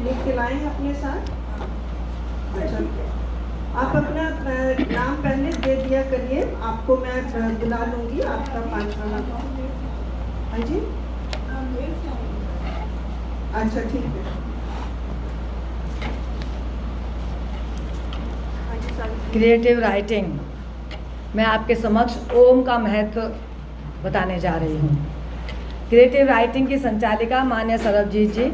लिख के लाएं अपने साथ। अच्छा, आप अपना नाम पहले दे दिया करिए, आपको मैं बुला लूंगी आपका 5वां नाम। हाँ जी, अच्छा ठीक है। क्रिएटिव राइटिंग, मैं आपके समक्ष ओम का महत्व बताने जा रही हूँ। क्रिएटिव राइटिंग की संचालिका मान्य सरबजीत जी,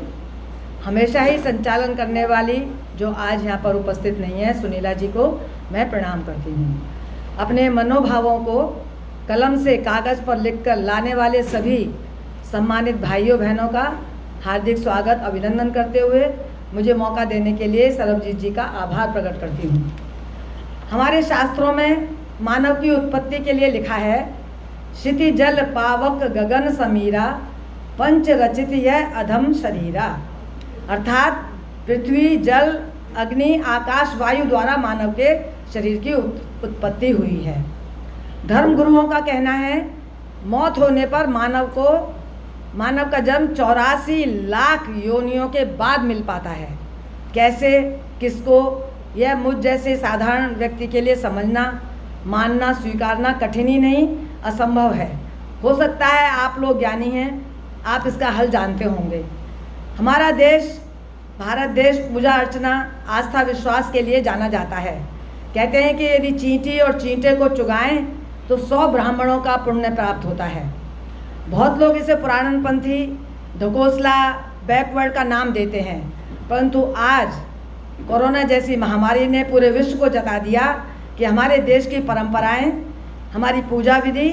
हमेशा ही संचालन करने वाली जो आज यहाँ पर उपस्थित नहीं है सुनीला जी को मैं प्रणाम करती हूँ। अपने मनोभावों को कलम से कागज़ पर लिखकर लाने वाले सभी सम्मानित भाइयों बहनों का हार्दिक स्वागत अभिनंदन करते हुए मुझे मौका देने के लिए सरबजीत जी का आभार प्रकट करती हूँ। हमारे शास्त्रों में मानव की उत्पत्ति के लिए लिखा है, क्षिति जल पावक गगन समीरा पंच रचित यह अधम शरीरा। अर्थात पृथ्वी जल अग्नि आकाश वायु द्वारा मानव के शरीर की उत्पत्ति हुई है। धर्म गुरुओं का कहना है मौत होने पर मानव का जन्म 84 लाख योनियों के बाद मिल पाता है। कैसे, किसको, यह मुझ जैसे साधारण व्यक्ति के लिए समझना, मानना, स्वीकारना कठिन ही नहीं असंभव है। हो सकता है आप लोग ज्ञानी हैं, आप इसका हल जानते होंगे। हमारा देश भारत देश पूजा अर्चना आस्था विश्वास के लिए जाना जाता है। कहते हैं कि यदि चींटी और चींटे को चुगाएं तो 100 ब्राह्मणों का पुण्य प्राप्त होता है। बहुत लोग इसे पुराणपंथी, ढकोसला, बैकवर्ड का नाम देते हैं, परंतु आज कोरोना जैसी महामारी ने पूरे विश्व को जता दिया कि हमारे देश की परंपराएं, हमारी पूजा विधि,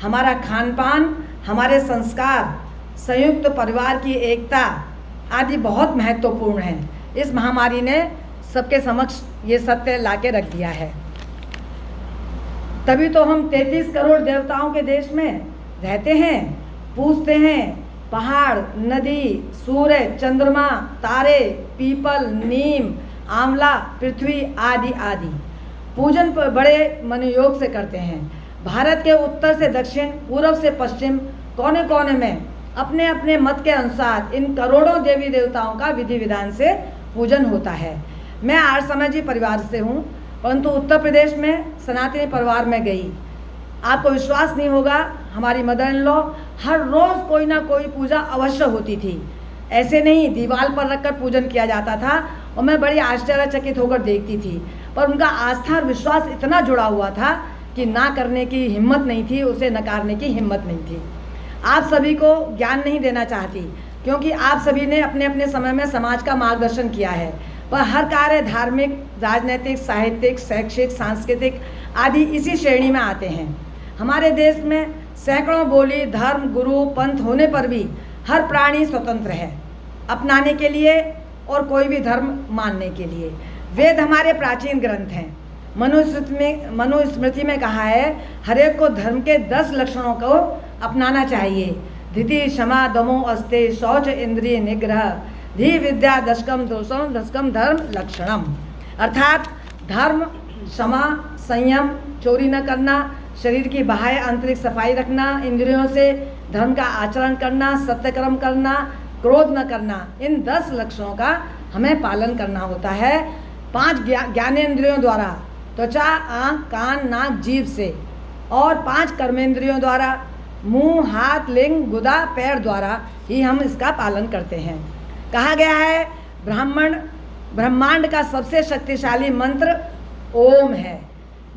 हमारा खान पान, हमारे संस्कार, संयुक्त परिवार की एकता आदि बहुत महत्वपूर्ण हैं। इस महामारी ने सबके समक्ष ये सत्य लाके रख दिया है। तभी तो हम 33 करोड़ देवताओं के देश में रहते हैं, पूजते हैं पहाड़, नदी, सूर्य, चंद्रमा, तारे, पीपल, नीम, आंवला, पृथ्वी आदि आदि पूजन बड़े मनोयोग से करते हैं। भारत के उत्तर से दक्षिण, पूर्व से पश्चिम, कोने कोने में अपने अपने मत के अनुसार इन करोड़ों देवी देवताओं का विधि विधान से पूजन होता है। मैं आर्य समाजी परिवार से हूँ, परंतु उत्तर प्रदेश में सनातनी परिवार में गई। आपको विश्वास नहीं होगा, हमारी मदर इन लॉ हर रोज़ कोई ना कोई पूजा अवश्य होती थी। ऐसे नहीं, दीवार पर रखकर पूजन किया जाता था और मैं बड़ी आश्चर्यचकित होकर देखती थी। पर उनका आस्था और विश्वास इतना जुड़ा हुआ था कि ना करने की हिम्मत नहीं थी, उसे नकारने की हिम्मत नहीं थी। आप सभी को ज्ञान नहीं देना चाहती, क्योंकि आप सभी ने अपने अपने समय में समाज का मार्गदर्शन किया है, पर हर कार्य धार्मिक, राजनीतिक, साहित्यिक, शैक्षिक, सांस्कृतिक आदि इसी श्रेणी में आते हैं। हमारे देश में सैकड़ों बोली, धर्म, गुरु, पंथ होने पर भी हर प्राणी स्वतंत्र है अपनाने के लिए और कोई भी धर्म मानने के लिए। वेद हमारे प्राचीन ग्रंथ हैं। मनुस्मृति में कहा है हरेक को धर्म के 10 लक्षणों को अपनाना चाहिए। धृति, क्षमा, दमो, अस्ते, शौच, इंद्रिय निग्रह, धी विद्या, दशकम दोषम, दशकम धर्म लक्षणम। अर्थात धर्म, क्षमा, संयम, चोरी न करना, शरीर की बाह्य आंतरिक सफाई रखना, इंद्रियों से धर्म का आचरण करना, सत्यकर्म करना, क्रोध न करना, इन 10 लक्षणों का हमें पालन करना होता है। 5 ज्ञानेंद्रियों द्वारा, त्वचा, आँख, कान, नाक, जीभ से, और 5 कर्मेंद्रियों द्वारा, मुंह, हाथ, लिंग, गुदा, पैर द्वारा ही हम इसका पालन करते हैं। कहा गया है ब्रह्मांड का सबसे शक्तिशाली मंत्र ओम है,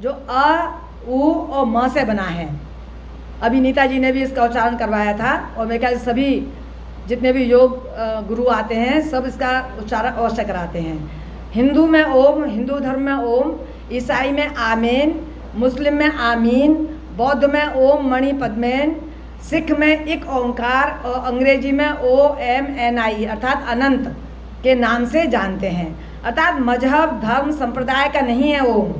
जो अ, उ और म से बना है। अभी नीता जी ने भी इसका उच्चारण करवाया था और मेरे ख्याल सभी जितने भी योग गुरु आते हैं सब इसका उच्चारण अवश्य कराते हैं। हिंदू में ओम, हिंदू धर्म में ओम, ईसाई में आमीन, मुस्लिम में आमीन, बौद्ध में ओम मणि पद्मेन, सिख में एक ओंकार और अंग्रेजी में OMNI अर्थात अनंत के नाम से जानते हैं। अर्थात मजहब, धर्म, संप्रदाय का नहीं है ओम,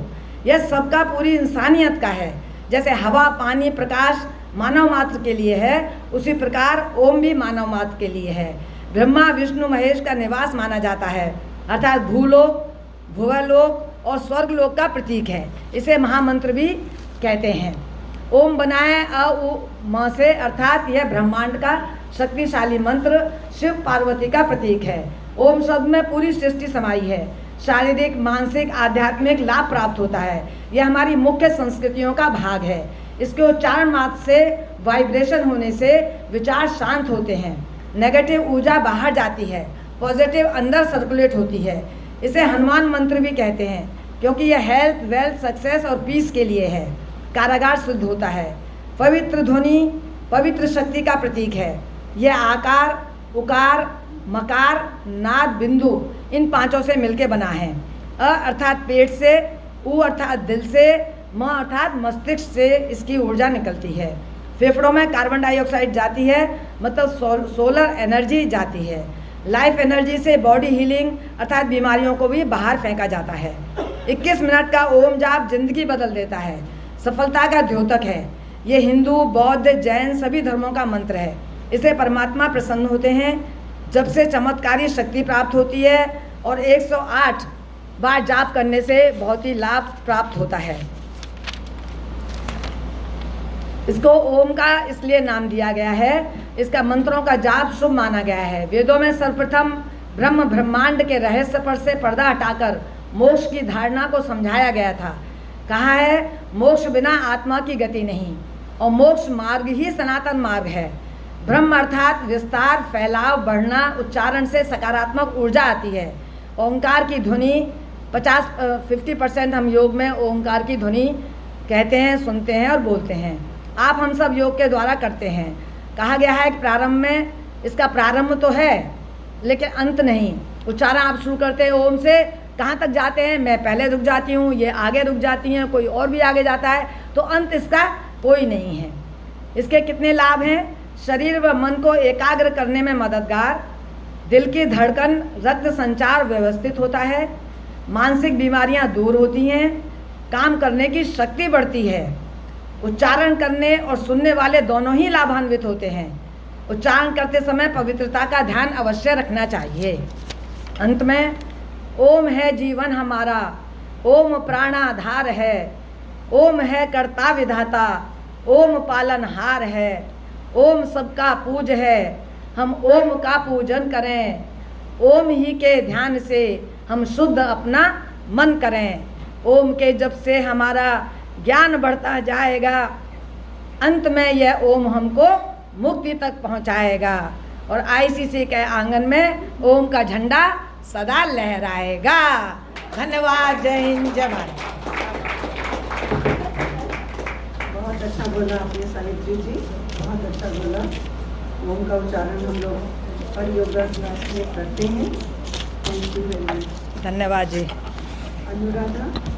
यह सबका, पूरी इंसानियत का है। जैसे हवा, पानी, प्रकाश मानव मात्र के लिए है, उसी प्रकार ओम भी मानव मात्र के लिए है। ब्रह्मा, विष्णु, महेश का निवास माना जाता है, अर्थात भूलोक, भुवलोक और स्वर्गलोक का प्रतीक है। इसे महामंत्र भी कहते हैं। ओम बनाए अ उ म से, अर्थात यह ब्रह्मांड का शक्तिशाली मंत्र शिव पार्वती का प्रतीक है। ओम शब्द में पूरी सृष्टि समाई है। शारीरिक, मानसिक, आध्यात्मिक लाभ प्राप्त होता है। यह हमारी मुख्य संस्कृतियों का भाग है। इसके उच्चारण मात्र से, वाइब्रेशन होने से विचार शांत होते हैं, नेगेटिव ऊर्जा बाहर जाती है, पॉजिटिव अंदर सर्कुलेट होती है। इसे हनुमान मंत्र भी कहते हैं क्योंकि यह हेल्थ, वेल्थ, सक्सेस और पीस के लिए है। कारागार शुद्ध होता है। पवित्र ध्वनि पवित्र शक्ति का प्रतीक है। यह आकार, उकार, मकार, नाद, बिंदु इन पांचों से मिलकर बना है। अ अर्थात पेट से, उ अर्थात दिल से, म अर्थात मस्तिष्क से इसकी ऊर्जा निकलती है। फेफड़ों में कार्बन डाइऑक्साइड जाती है, मतलब सोलर एनर्जी जाती है। लाइफ एनर्जी से बॉडी हीलिंग अर्थात बीमारियों को भी बाहर फेंका जाता है। 21 मिनट का ओम जाप जिंदगी बदल देता है, सफलता का द्योतक है। ये हिंदू, बौद्ध, जैन सभी धर्मों का मंत्र है। इसे परमात्मा प्रसन्न होते हैं जब से चमत्कारी शक्ति प्राप्त होती है और 108 बार जाप करने से बहुत ही लाभ प्राप्त होता है। इसको ओम का इसलिए नाम दिया गया है, इसका मंत्रों का जाप शुभ माना गया है। वेदों में सर्वप्रथम ब्रह्म ब्रह्मांड के रहस्य पर से पर्दा हटाकर मोक्ष की धारणा को समझाया गया था। कहा है मोक्ष बिना आत्मा की गति नहीं और मोक्ष मार्ग ही सनातन मार्ग है। ब्रह्म अर्थात विस्तार, फैलाव, बढ़ना। उच्चारण से सकारात्मक ऊर्जा आती है। ओंकार की ध्वनि 50% हम योग में ओंकार की ध्वनि कहते हैं, सुनते हैं और बोलते हैं। आप हम सब योग के द्वारा करते हैं। कहा गया है कि प्रारंभ में, इसका प्रारंभ तो है लेकिन अंत नहीं। उच्चारण आप शुरू करते हैं ओम से, कहाँ तक जाते हैं? मैं पहले रुक जाती हूँ, ये आगे रुक जाती हैं, कोई और भी आगे जाता है, तो अंत इसका कोई नहीं है। इसके कितने लाभ हैं? शरीर व मन को एकाग्र करने में मददगार, दिल की धड़कन, रक्त संचार व्यवस्थित होता है, मानसिक बीमारियां दूर होती हैं, काम करने की शक्ति बढ़ती है। उच्चारण करने और सुनने वाले दोनों ही लाभान्वित होते हैं। उच्चारण करते समय पवित्रता का ध्यान अवश्य रखना चाहिए। अंत में ओम है जीवन हमारा, ओम प्राणाधार है, ओम है कर्ता विधाता, ओम पालनहार है, ओम सबका पूज है, हम ओम का पूजन करें। ओम ही के ध्यान से हम शुद्ध अपना मन करें। ओम के जप से हमारा ज्ञान बढ़ता जाएगा। अंत में यह ओम हमको मुक्ति तक पहुंचाएगा और आईसीसी के आंगन में ओम का झंडा सदा लहराएगा। धन्यवाद। जय हिंद, जय भारत। बहुत अच्छा बोला आपने सावित्री जी, बहुत अच्छा बोला। ओम का उच्चारण हम लोग हर योगा क्लास में करते हैं। Thank you very much. धन्यवाद जी। अनुराधा।